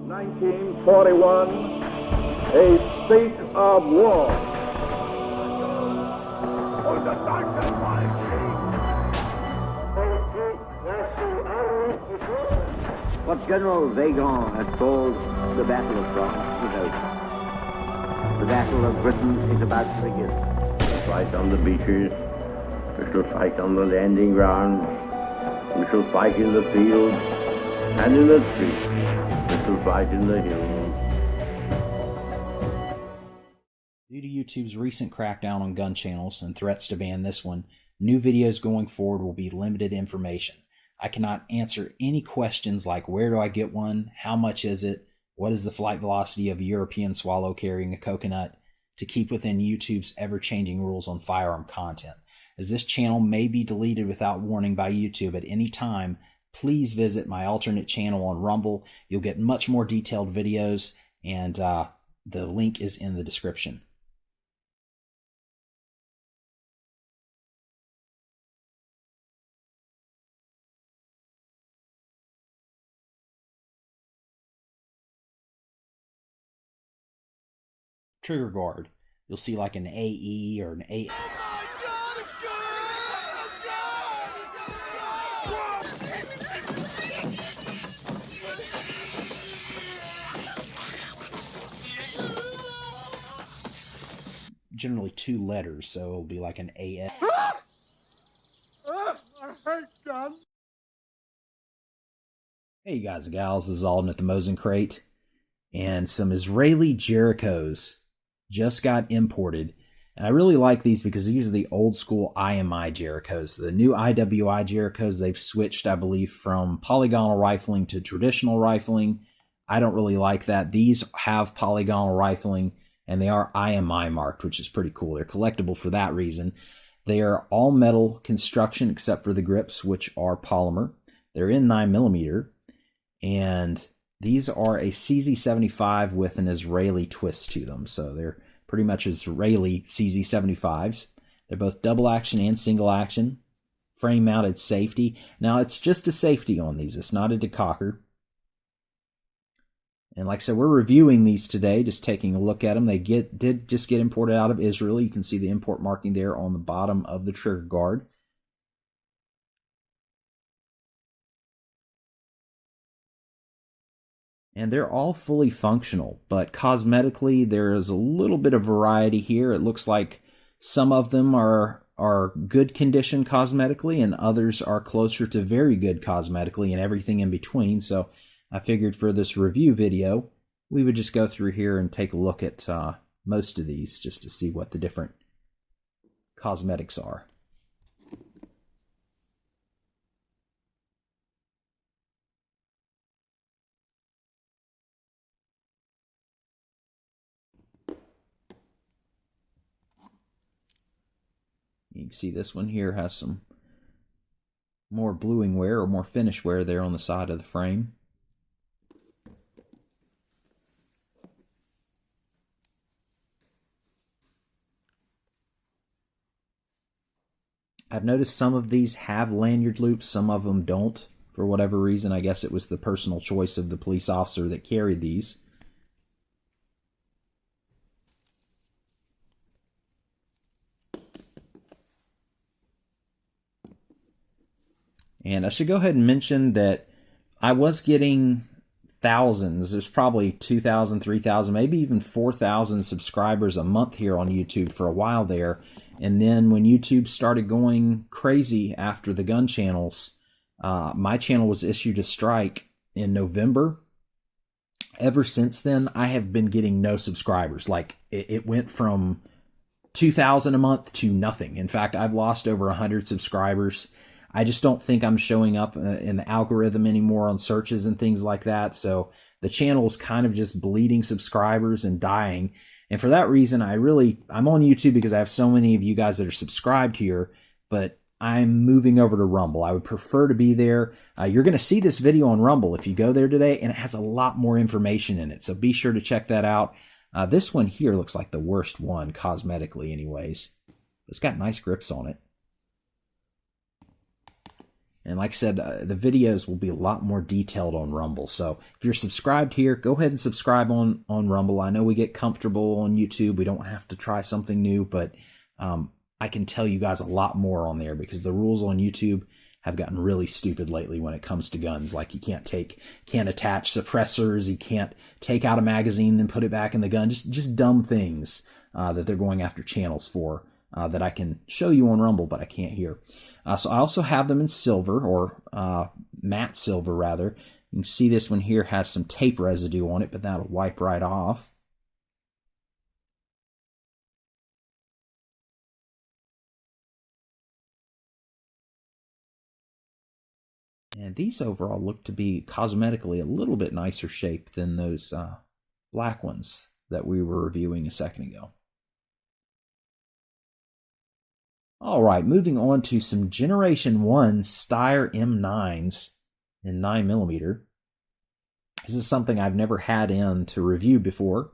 1941, a state of war. What General Vagon had called the Battle of France was over. The Battle of Britain is about to begin. We shall fight on the beaches, we shall fight on the landing grounds, we shall fight in the fields and in the streets, we shall fight in the hills. Due to YouTube's recent crackdown on gun channels and threats to ban this one, new videos going forward will be limited information. I cannot answer any questions like where do I get one, how much is it, what is the flight velocity of a European swallow carrying a coconut, to keep within YouTube's ever-changing rules on firearm content. As this channel may be deleted without warning by YouTube at any time, please visit my alternate channel on Rumble. You'll get much more detailed videos, and the link is in the description. Trigger guard. You'll see like an AE or an A. Generally 2 letters, so it'll be like an AS. I hate guns. Hey you guys and gals, this is Alden at the Mosin Crate, and some Israeli Jerichos just got imported, and I really like these because these are the old school IMI Jerichos. The new IWI Jerichos, they've switched, I believe, from polygonal rifling to traditional rifling. I don't really like that. These have polygonal rifling, and they are IMI marked, which is pretty cool. They're collectible for that reason. They are all metal construction except for the grips, which are polymer. They're in 9mm, and these are a CZ75 with an Israeli twist to them. So they're pretty much Israeli CZ75s. They're both double action and single action. Frame mounted safety. Now it's just a safety on these. It's not a decocker. And like I said, we're reviewing these today, just taking a look at them. They did just get imported out of Israel. You can see the import marking there on the bottom of the trigger guard. And they're all fully functional, but cosmetically there is a little bit of variety here. It looks like some of them are good condition cosmetically, and others are closer to very good cosmetically, and everything in between. So I figured for this review video, we would just go through here and take a look at most of these just to see what the different cosmetics are. You can see this one here has some more bluing wear or more finish wear there on the side of the frame. I've noticed some of these have lanyard loops, some of them don't, for whatever reason. I guess it was the personal choice of the police officer that carried these. And I should go ahead and mention that I was getting thousands. There's probably 2,000, 3,000, maybe even 4,000 subscribers a month here on YouTube for a while there. And then when YouTube started going crazy after the gun channels, my channel was issued a strike in November. Ever since then, I have been getting no subscribers. Like, it went from 2,000 a month to nothing. In fact, I've lost over 100 subscribers. I just don't think I'm showing up in the algorithm anymore on searches and things like that. So the channel is kind of just bleeding subscribers and dying. And for that reason, I'm on YouTube because I have so many of you guys that are subscribed here, but I'm moving over to Rumble. I would prefer to be there. You're going to see this video on Rumble if you go there today, and it has a lot more information in it. So be sure to check that out. This one here looks like the worst one, cosmetically anyways. It's got nice grips on it. And like I said, the videos will be a lot more detailed on Rumble. So if you're subscribed here, go ahead and subscribe on Rumble. I know we get comfortable on YouTube. We don't have to try something new, but I can tell you guys a lot more on there because the rules on YouTube have gotten really stupid lately when it comes to guns. Like you can't attach suppressors, you can't take out a magazine then put it back in the gun. Just dumb things that they're going after channels for that I can show you on Rumble, but I can't here. So I also have them in silver, or matte silver rather. You can see this one here has some tape residue on it, but that'll wipe right off. And these overall look to be cosmetically a little bit nicer shape than those black ones that we were reviewing a second ago. All right, moving on to some Generation 1 Steyr M9s in 9mm. This is something I've never had in to review before.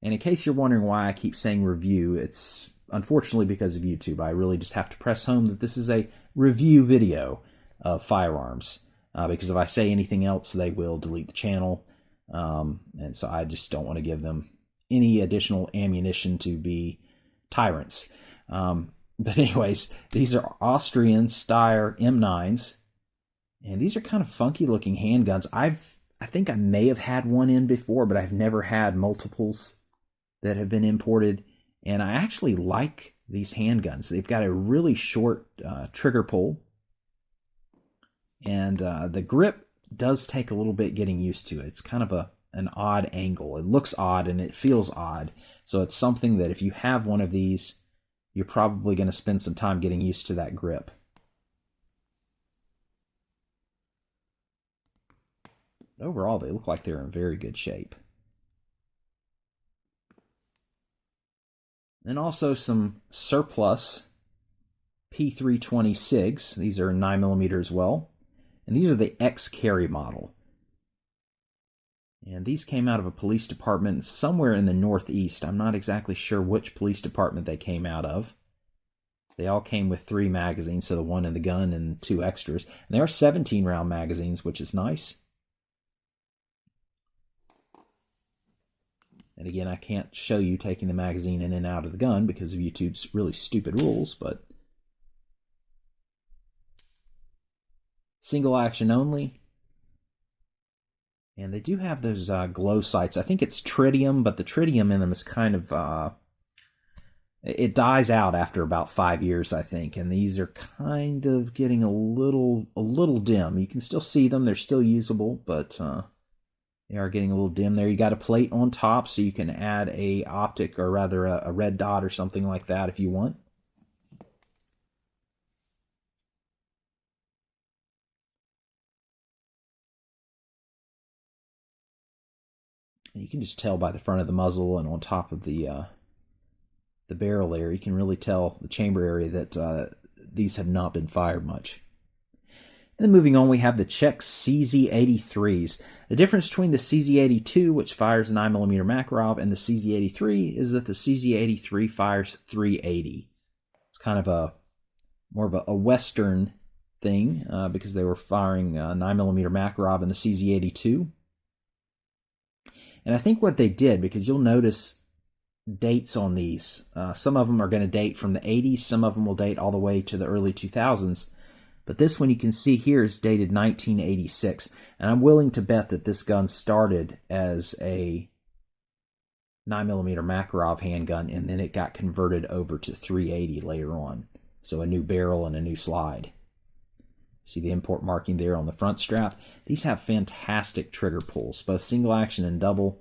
And in case you're wondering why I keep saying review, it's unfortunately because of YouTube. I really just have to press home that this is a review video of firearms. Because if I say anything else, they will delete the channel. And so I just don't want to give them any additional ammunition to be tyrants. But anyways, these are Austrian Steyr M9s. And these are kind of funky looking handguns. I think I may have had one in before, but I've never had multiples that have been imported. And I actually like these handguns. They've got a really short trigger pull. And the grip does take a little bit getting used to. It's kind of an odd angle. It looks odd and it feels odd. So it's something that if you have one of these, you're probably going to spend some time getting used to that grip. Overall, they look like they're in very good shape. And also some surplus P320 SIGs. These are 9mm as well. And these are the X-Carry model. And these came out of a police department somewhere in the Northeast. I'm not exactly sure which police department they came out of. They all came with 3 magazines, so the 1 in the gun and 2 extras. And they are 17-round magazines, which is nice. And again, I can't show you taking the magazine in and out of the gun because of YouTube's really stupid rules, but single action only. And they do have those glow sights. I think it's tritium, but the tritium in them is kind of it dies out after about 5 years, I think. And these are kind of getting a little dim. You can still see them; they're still usable, but they are getting a little dim there. You got a plate on top, so you can add a optic, or rather a red dot or something like that if you want. And you can just tell by the front of the muzzle and on top of the barrel there, you can really tell the chamber area that these have not been fired much. And then moving on, we have the Czech CZ83s. The difference between the CZ82, which fires 9mm Makarov, and the CZ83 is that the CZ83 fires 380. It's kind of more of a Western thing because they were firing 9mm Makarov in the CZ82. And I think what they did, because you'll notice dates on these, some of them are going to date from the 80s, some of them will date all the way to the early 2000s. But this one you can see here is dated 1986. And I'm willing to bet that this gun started as a 9mm Makarov handgun, and then it got converted over to 380 later on. So a new barrel and a new slide. See the import marking there on the front strap. These have fantastic trigger pulls, both single action and double.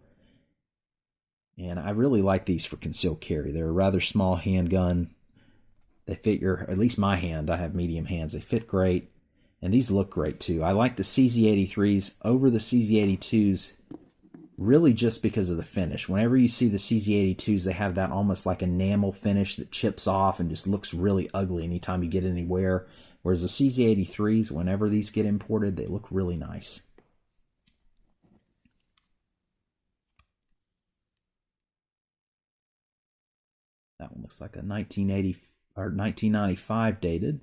And I really like these for concealed carry. They're a rather small handgun. They fit at least my hand. I have medium hands. They fit great. And these look great too. I like the CZ83s over the CZ82s really just because of the finish. Whenever you see the CZ82s, they have that almost like enamel finish that chips off and just looks really ugly anytime you get anywhere. Whereas the CZ83s, whenever these get imported, they look really nice. That one looks like a 1980 or 1995 dated.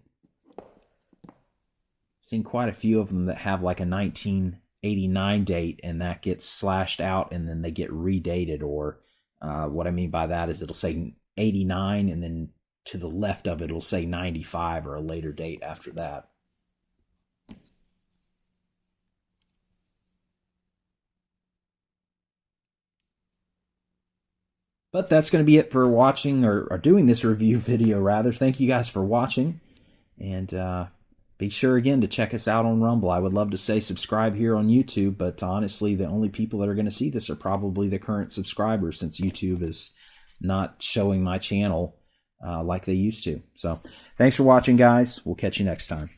Seen quite a few of them that have like a 1989 date, and that gets slashed out and then they get redated. Or what I mean by that is it'll say 89 and then to the left of it it'll say 95 or a later date after that. But that's going to be it for watching, or doing this review video rather. Thank you guys for watching, and be sure again to check us out on Rumble. I would love to say subscribe here on YouTube, but honestly the only people that are going to see this are probably the current subscribers, since YouTube is not showing my channel like they used to. So thanks for watching, guys. We'll catch you next time.